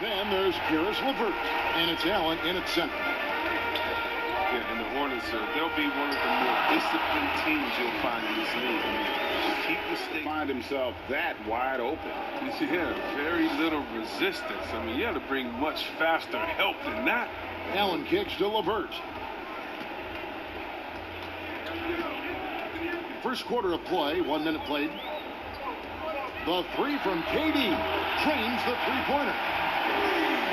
Then there's Karis LeVert, and it's Allen in at center. Yeah, and the Hornets, they'll be one of the more disciplined teams you'll find in this league. I mean, keep mistakes. Find himself that wide open. Yeah, very little resistance. I mean, you have to bring much faster help than that. Allen kicks to LeVert. First quarter of play, 1 minute played. The three from KD drains the three-pointer.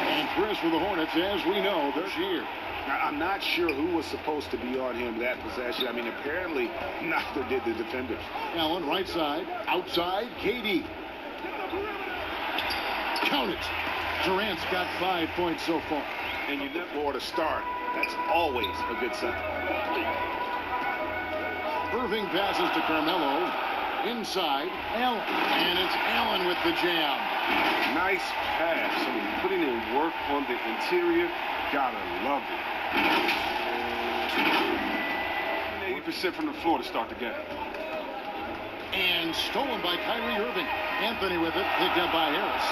And Chris for the Hornets, as we know, this year. I'm not sure who was supposed to be on him that possession. I mean, apparently neither did the defenders. Allen right side, outside, KD. Count it. Durant's got 5 points so far. And you get more to start. That's always a good sign. Irving passes to Carmelo. Inside, Allen. And it's Allen with the jam. Nice pass. I mean, putting in work on the interior. Gotta love it. 80% from the floor to start the game. And stolen by Kyrie Irving. Anthony with it, picked up by Harris.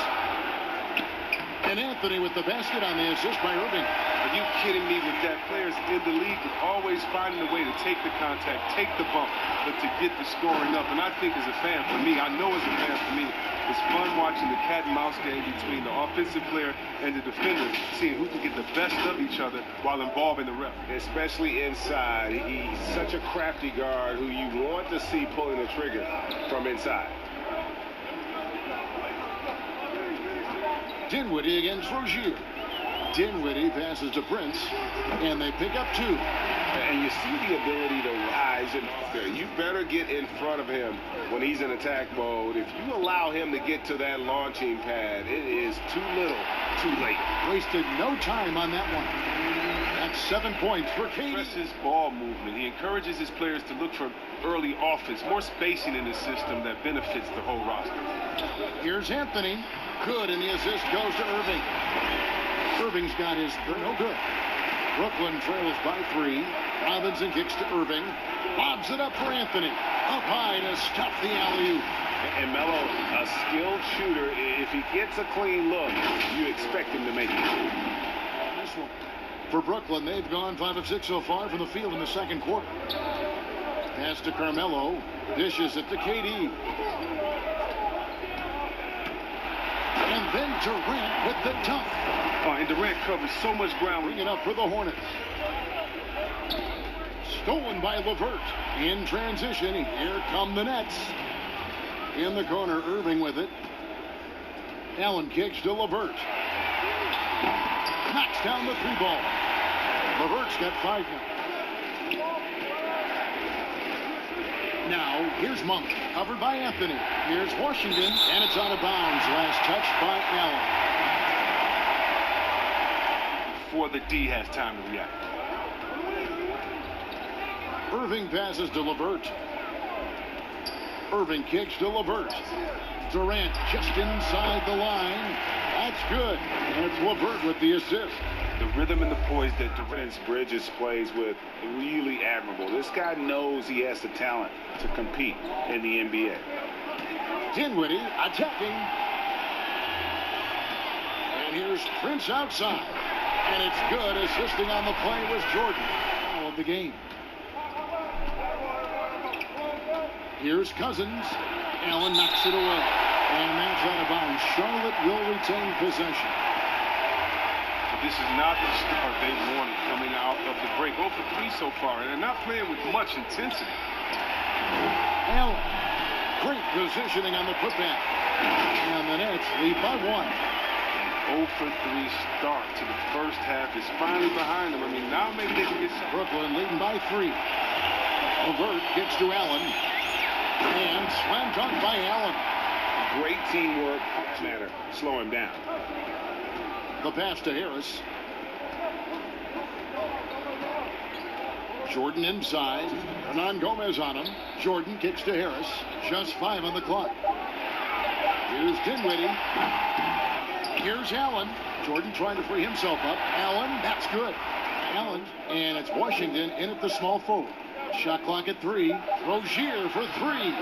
And Anthony with the basket on the assist by Irving. Are you kidding me with that? Players in the league are always finding a way to take the contact, take the bump, but to get the scoring up. And I think as a fan, for me, I know as a fan, for me, it's fun watching the cat and mouse game between the offensive player and the defender, seeing who can get the best of each other while involving the ref. Especially inside. He's such a crafty guard who you want to see pulling the trigger from inside. Dinwiddie against Rozier. Dinwiddie passes to Prince, and they pick up 2. And you see the ability to rise and you better get in front of him when he's in attack mode. If you allow him to get to that launching pad, it is too little, too late. Wasted no time on that one. That's 7 points for KD. Presses ball movement. He encourages his players to look for early offense, more spacing in the system that benefits the whole roster. Here's Anthony. Good, and the assist goes to Irving. Irving's got his no good. Brooklyn trails by 3. Robinson kicks to Irving. Lobs it up for Anthony. Up high to stuff the alley-oop. And Melo, a skilled shooter, if he gets a clean look, you expect him to make it. This one. For Brooklyn, they've gone 5 of 6 so far from the field in the second quarter. Pass to Carmelo. Dishes it to KD. And then Durant with the dunk. Oh, and Durant covers so much ground. Bring it up for the Hornets. Stolen by LeVert. In transition, here come the Nets. In the corner, Irving with it. Allen kicks to LeVert. Knocks down the 3 ball. LeVert's got 5 now. Now, here's Monk, covered by Anthony. Here's Washington, and it's out of bounds. Last touch by Allen. Before the D has time to react. Irving passes to LeVert. Irving kicks to LeVert. Durant just inside the line. That's good. And it's LeVert with the assist. The rhythm and the poise that Durant Bridges plays with, really admirable. This guy knows he has the talent to compete in the NBA. Dinwiddie attacking. And here's Prince outside. And it's good. Assisting on the play was Jordan. Foul of the game. Here's Cousins. Allen knocks it away. And that's out of bounds. Charlotte will retain possession. This is not the start they wanted coming out of the break. 0 for 3 so far, and they're not playing with much intensity. Allen, great positioning on the putback. And the Nets lead by 1. 0 for 3 start to the first half is finally behind them. I mean, now maybe they can get some. Brooklyn leading by 3. LeVert gets to Allen. And slam dunk by Allen. Great teamwork. Matter. Slow him down. The pass to Harris. Jordan inside. Hernan Gomez on him. Jordan kicks to Harris. Just 5 on the clock. Here's Dinwiddie. Here's Allen. Jordan trying to free himself up. Allen, that's good. Allen, and it's Washington in at the small forward. Shot clock at 3. Rozier for 3.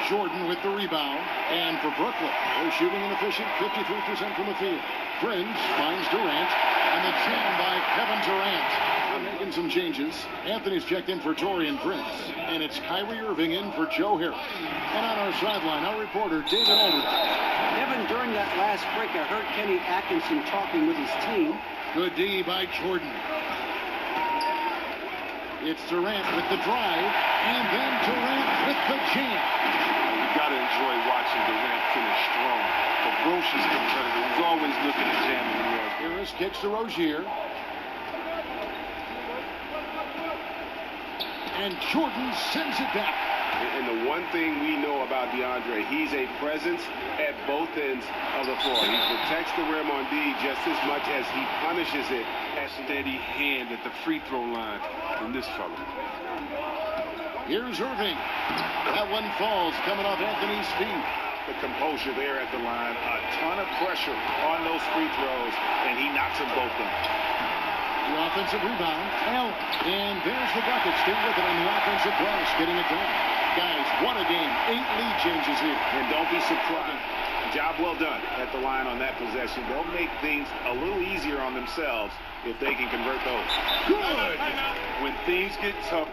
Jordan with the rebound. And for Brooklyn, they're shooting inefficient, 53% from the field. Prince finds Durant. And the jam by Kevin Durant. They're making some changes. Anthony's checked in for Taurean Prince. And it's Kyrie Irving in for Joe Harris. And on our sideline, our reporter, David Aldridge. Kevin, during that last break, I heard Kenny Atkinson talking with his team. Good D by Jordan. It's Durant with the drive, and then Durant with the jam. You got to enjoy watching Durant finish strong. Ferocious competitor. He's always looking to jam in the air. Harris kicks to Rozier. And Jordan sends it back. And the one thing we know about DeAndre, he's a presence at both ends of the floor. He protects the rim on D just as much as he punishes it. A steady hand at the free throw line from this fellow. Here's Irving. That one falls coming off Anthony's feet. The composure there at the line. A ton of pressure on those free throws, and he knocks them both down. The offensive rebound. Allen. And there's the bucket. Stay with it on the offensive glass, getting it down. Guys, what a game. 8 lead changes here. And don't be surprised. Job well done at the line on that possession. They'll make things a little easier on themselves if they can convert those. Good. When things get tough,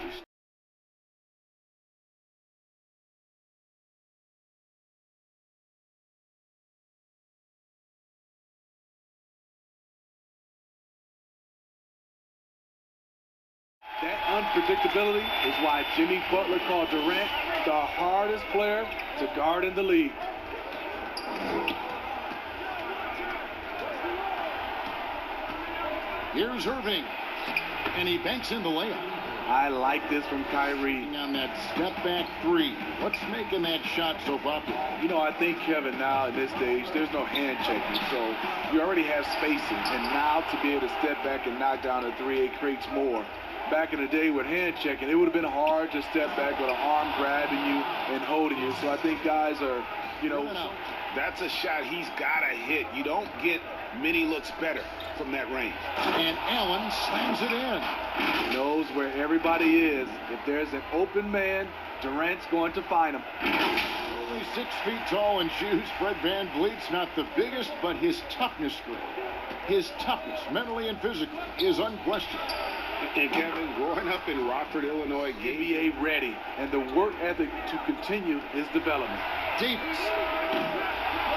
that unpredictability is why Jimmy Butler called Durant the hardest player to guard in the league. Here's Irving. And he banks in the layup. I like this from Kyrie. On that step back 3. What's making that shot so popular? You know, I think, Kevin, now at this stage, there's no hand checking. So you already have spacing. And now to be able to step back and knock down a 3, it creates more. Back in the day with hand checking, it would have been hard to step back with an arm grabbing you and holding you. So I think guys are, you know. That's a shot he's got to hit. You don't get many looks better from that range. And Allen slams it in. He knows where everybody is. If there's an open man, Durant's going to find him. Only 6 feet tall and shoes. Fred VanVleet's not the biggest, but his toughness, mentally and physically, is unquestioned. And Kevin, growing up in Rockford, Illinois, NBA ready, and the work ethic to continue his development. Davis.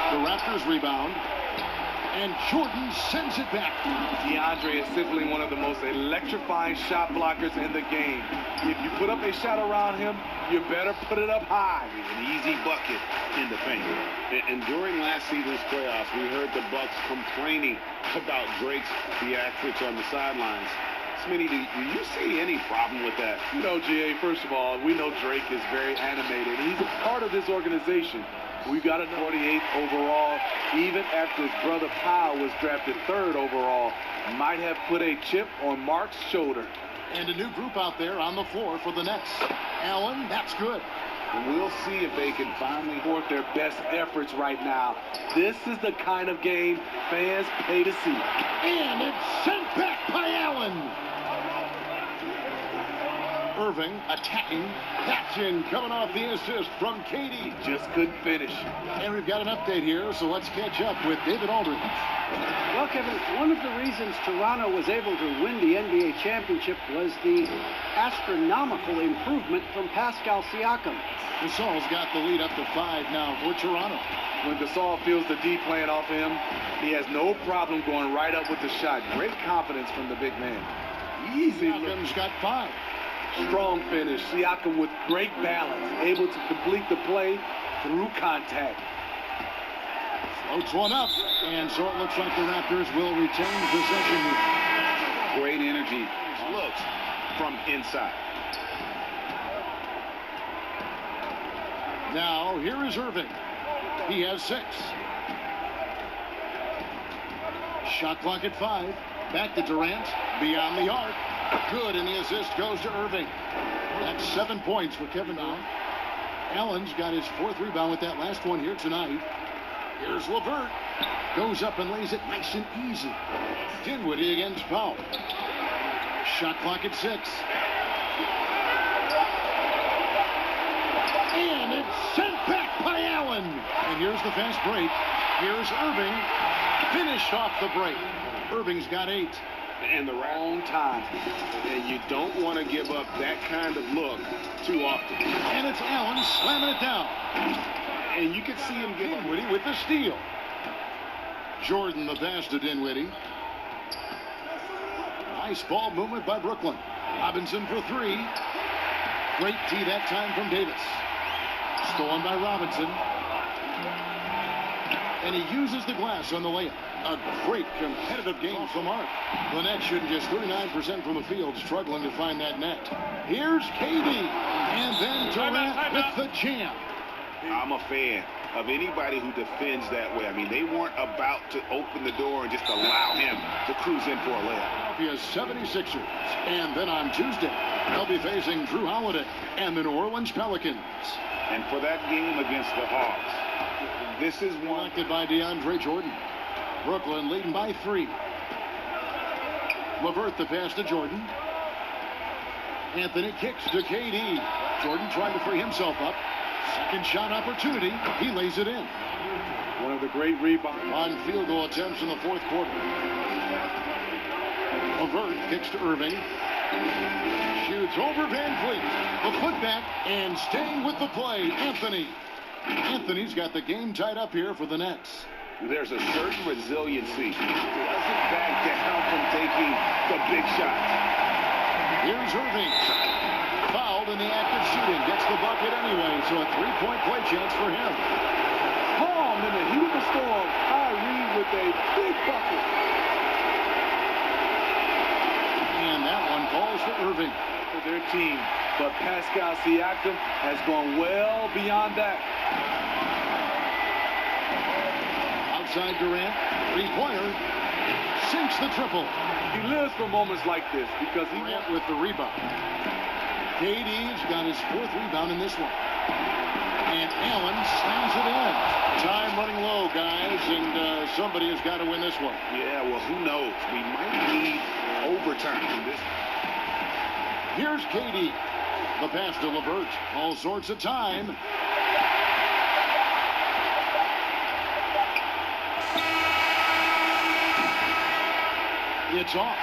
The Raptors rebound. And Jordan sends it back. DeAndre is simply one of the most electrifying shot blockers in the game. If you put up a shot around him, you better put it up high. An easy bucket in the paint. And during last season's playoffs, we heard the Bucks complaining about Drake's theatrics on the sidelines. Smitty, do you see any problem with that? You know, GA, first of all, we know Drake is very animated. He's a part of this organization. We've got a 48th overall, even after his brother Powell was drafted 3rd overall. Might have put a chip on Mark's shoulder. And a new group out there on the floor for the Nets. Allen, that's good. And we'll see if they can finally forth their best efforts right now. This is the kind of game fans pay to see. And it's sent back by Allen. Irving attacking. That's in, coming off the assist from Katie. Just couldn't finish. And we've got an update here, so let's catch up with David Aldridge. Well, Kevin, one of the reasons Toronto was able to win the NBA championship was the astronomical improvement from Pascal Siakam. Gasol's got the lead up to 5 now for Toronto. When Gasol feels the D playing off him, he has no problem going right up with the shot. Great confidence from the big man. Easy. Siakam's got 5. Strong finish. Siakam with great balance, able to complete the play through contact. Floats one up, and so it looks like the Raptors will retain possession. Great energy. Looks from inside. Now, here is Irving. He has 6. Shot clock at 5. Back to Durant. Beyond the arc. Good, and the assist goes to Irving. That's 7 points for Kevin Durant. Allen's got his 4th rebound with that last one here tonight. Here's LeVert. Goes up and lays it nice and easy. Dinwiddie against Powell. Shot clock at 6. Sent back by Allen. And here's the fast break. Here's Irving. Finished off the break. Irving's got 8. And the wrong time. And you don't want to give up that kind of look too often. And it's Allen slamming it down. And you can see him give up. Dinwiddie with the steal. Jordan the pass to Dinwiddie. Nice ball movement by Brooklyn. Robinson for 3. Great tee that time from Davis. Stolen by Robinson. And he uses the glass on the layup. A great competitive game from Mark. The Nets shooting just 39% from the field, struggling to find that net. Here's KD. And then Durant with the jam. I'm a fan of anybody who defends that way. I mean, they weren't about to open the door and just allow him to cruise in for a layup. Philadelphia 76ers. And then on Tuesday, they'll be facing Drew Holiday and the New Orleans Pelicans. And for that game against the Hawks, this is one. Selected by DeAndre Jordan. Brooklyn leading by 3. LeVert the pass to Jordan. Anthony kicks to KD. Jordan trying to free himself up. Second shot opportunity. He lays it in. One of the great rebounds. On field goal attempts in the fourth quarter. LeVert kicks to Irving. Shoots over Van Fleet. The putback and staying with the play. Anthony's got the game tied up here for the Nets. There's a certain resiliency. Doesn't back down from taking the big shots. Here's Irving. Fouled in the act of shooting. Gets the bucket anyway, so a 3-point play chance for him. Calm in the heat of the storm. Kyrie with a big bucket. And that one falls to Irving. For their team. But Pascal Siakam has gone well beyond that. Outside Durant. 3-pointer. Sinks the triple. He lives for moments like this because he Durant with the rebound. KD's got his 4th rebound in this one. And Allen slams it in. Time running low, guys, and somebody has got to win this one. Yeah, well, who knows? We might need overtime in this. Here's KD. The pass to LeVert. All sorts of time. It's off.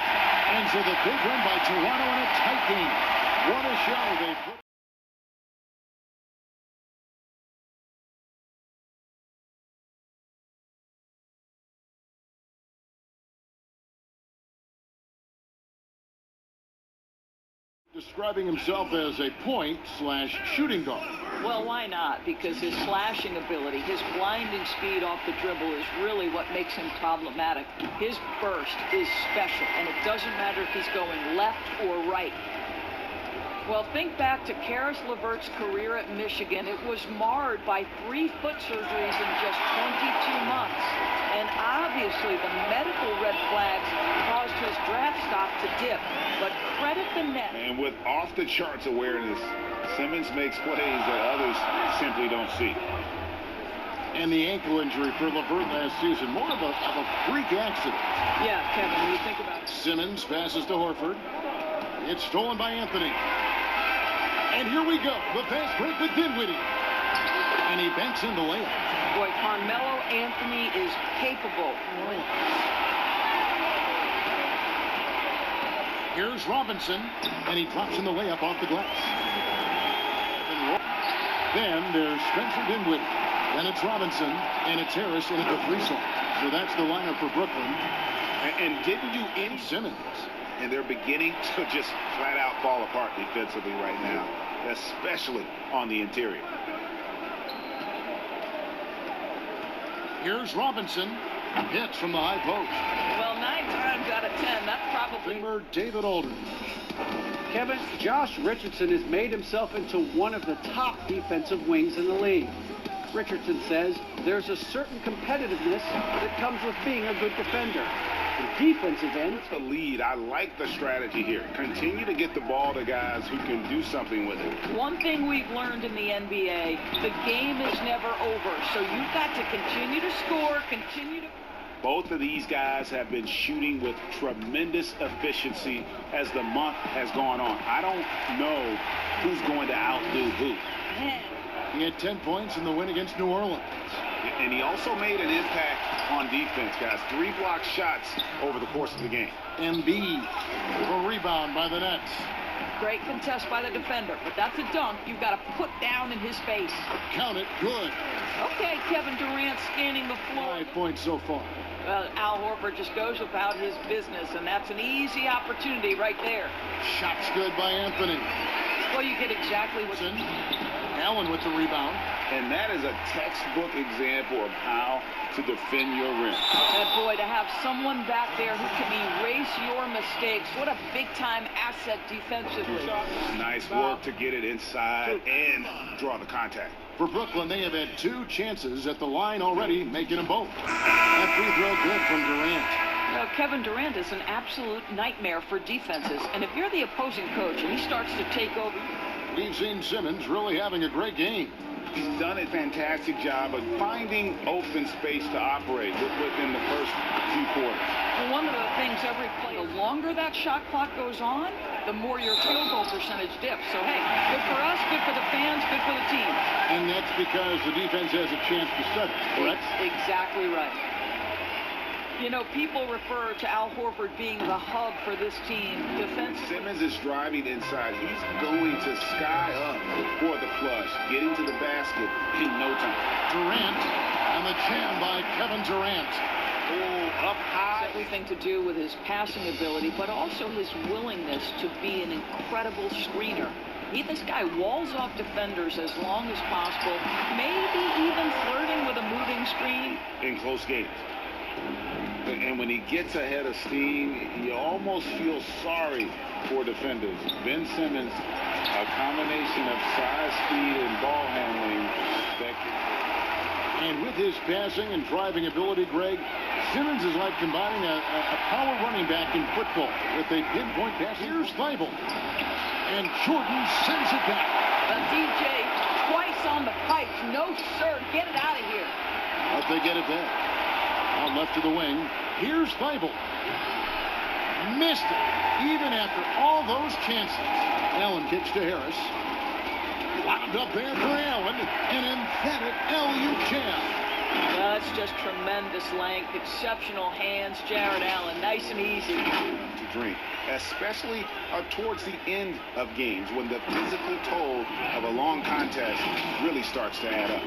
Ends with a big win by Toronto in a tight game. What a show they put. Describing himself as a point/shooting guard. Well, why not? Because his slashing ability, his blinding speed off the dribble is really what makes him problematic. His burst is special, and it doesn't matter if he's going left or right. Well, think back to Karis LeVert's career at Michigan. It was marred by 3 foot surgeries in just 22 months. And obviously the medical red flags caused his draft stock to dip. But credit the Nets. And with off-the-charts awareness, Simmons makes plays that others simply don't see. And the ankle injury for LeVert last season, more of a freak accident. Yeah, Kevin, when you think about it. Simmons passes to Horford. It's stolen by Anthony. And here we go. The pass break with Dinwiddie. And he banks in the layup. Boy, Carmelo Anthony is capable. Here's Robinson. And he drops in the layup off the glass. Then there's Spencer Dinwiddie. Then it's Robinson. And it's Harris in at the free throw. So that's the lineup for Brooklyn. And didn't do any. Simmons. And they're beginning to just flat out fall apart defensively right now, especially on the interior. Here's Robinson. Hits from the high post. Well, 9 times out of 10, that's probably... Famer David Aldridge. Kevin, Josh Richardson has made himself into one of the top defensive wings in the league. Richardson says there's a certain competitiveness that comes with being a good defender. The defensive end. The lead. I like the strategy here. Continue to get the ball to guys who can do something with it. One thing we've learned in the NBA, the game is never over. So you've got to continue to score, continue to... Both of these guys have been shooting with tremendous efficiency as the month has gone on. I don't know who's going to outdo who. Man. He had 10 points in the win against New Orleans. And he also made an impact on defense, guys. 3 block shots over the course of the game. Embiid, a rebound by the Nets. Great contest by the defender, but that's a dunk you've got to put down in his face. Count it, good. Okay, Kevin Durant scanning the floor. 5 points so far. Al Horford just goes about his business, and that's an easy opportunity right there. Shots good by Anthony. Well, you get exactly what's in. Allen with the rebound. And that is a textbook example of how to defend your rim. And boy, to have someone back there who can erase your mistakes, what a big-time asset defensively. Nice work to get it inside and draw the contact. For Brooklyn, they have had 2 chances at the line already, making them both. That free throw good from Durant. Kevin Durant is an absolute nightmare for defenses, and if you're the opposing coach and he starts to take over... We've seen Simmons really having a great game. He's done a fantastic job of finding open space to operate within the first few quarters. Well, one of the things every play, the longer that shot clock goes on, the more your field goal percentage dips. So, hey, good for us, good for the fans, good for the team. And that's because the defense has a chance to set it, correct? Exactly right. You know, people refer to Al Horford being the hub for this team. Simmons is driving inside. He's going to sky up for the flush, getting to the basket in no time. Durant and the jam by Kevin Durant. Oh, up high. Everything to do with his passing ability, but also his willingness to be an incredible screener. This guy walls off defenders as long as possible, maybe even flirting with a moving screen. In close games. And when he gets ahead of steam, you almost feel sorry for defenders. Ben Simmons, a combination of size, speed, and ball handling. And with his passing and driving ability, Greg, Simmons is like combining a power running back in football with a pinpoint pass. Here's Thibault. And Jordan sends it back. DJ twice on the pipes. No, sir. Get it out of here. But they get it back. Out left to the wing. Here's Thibault. Missed it. Even after all those chances. Allen kicks to Harris. Lobbed up there for Allen. An emphatic LU jam. That's just tremendous length. Exceptional hands. Jared Allen. Nice and easy. To drink. Especially towards the end of games when the physical toll of a long contest really starts to add up.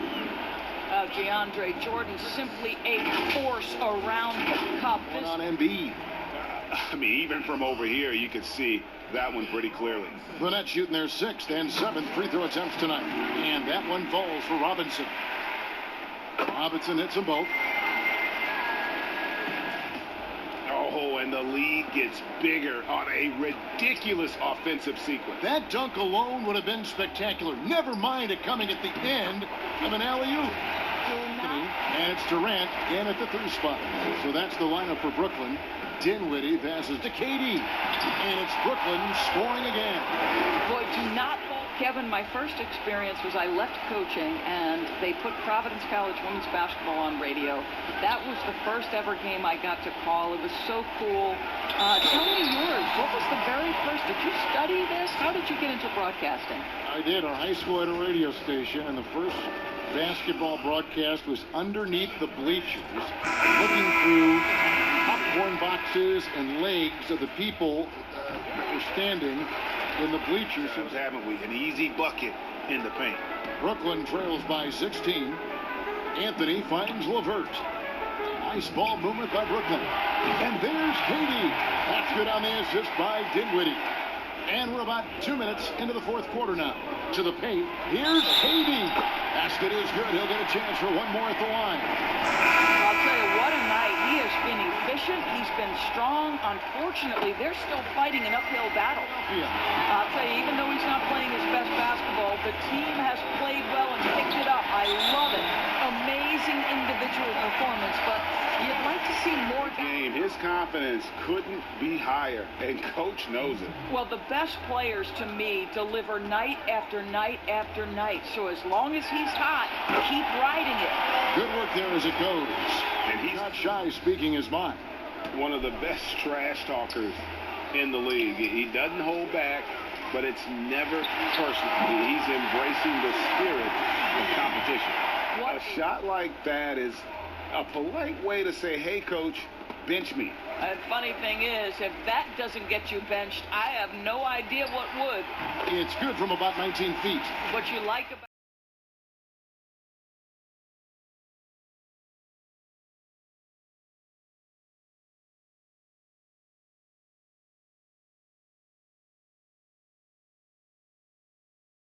DeAndre Jordan simply a force around the cup. One on Embiid. I mean, even from over here, you could see that one pretty clearly. The Nets shooting their 6th and 7th free throw attempts tonight. And that one falls for Robinson. Robinson hits them both. Oh, and the lead gets bigger on a ridiculous offensive sequence. That dunk alone would have been spectacular. Never mind it coming at the end of an alley-oop. And it's Durant in at the 3 spot. So that's the lineup for Brooklyn. Dinwiddie passes to KD. And it's Brooklyn scoring again. Boy, do not fall. Kevin, my first experience was I left coaching, and they put Providence College women's basketball on radio. That was the first ever game I got to call. It was so cool. Tell me yours. What was the very first? Did you study this? How did you get into broadcasting? I did. Our high school had a radio station, and the first basketball broadcast was underneath the bleachers, looking through popcorn boxes and legs of the people that were standing in the bleachers. Haven't we? An easy bucket in the paint. Brooklyn trails by 16. Anthony finds LeVert. Nice ball movement by Brooklyn. And there's Katie. That's good on the assist by Dinwiddie. And we're about 2 minutes into the 4th quarter now. To the paint. Here's Katie. Basket is good. He'll get a chance for one more at the line. I'll tell you what a night. He has been efficient. He's been strong. Unfortunately, they're still fighting an uphill battle. Yeah. I'll tell you, even though he's not playing his best basketball, the team has played well and picked it up. I love it. Amazing individual performance, but you'd like to see more game. His confidence couldn't be higher, and coach knows it. Well, the best players to me deliver night after night after night. So as long as he's hot, keep riding it. Good work there as it goes. And he's not shy speaking his mind. One of the best trash talkers in the league. He doesn't hold back, but it's never personal. He's embracing the spirit of situation. A shot like that is a polite way to say, hey, coach, bench me. The funny thing is, if that doesn't get you benched, I have no idea what would. It's good from about 19 feet. What you like about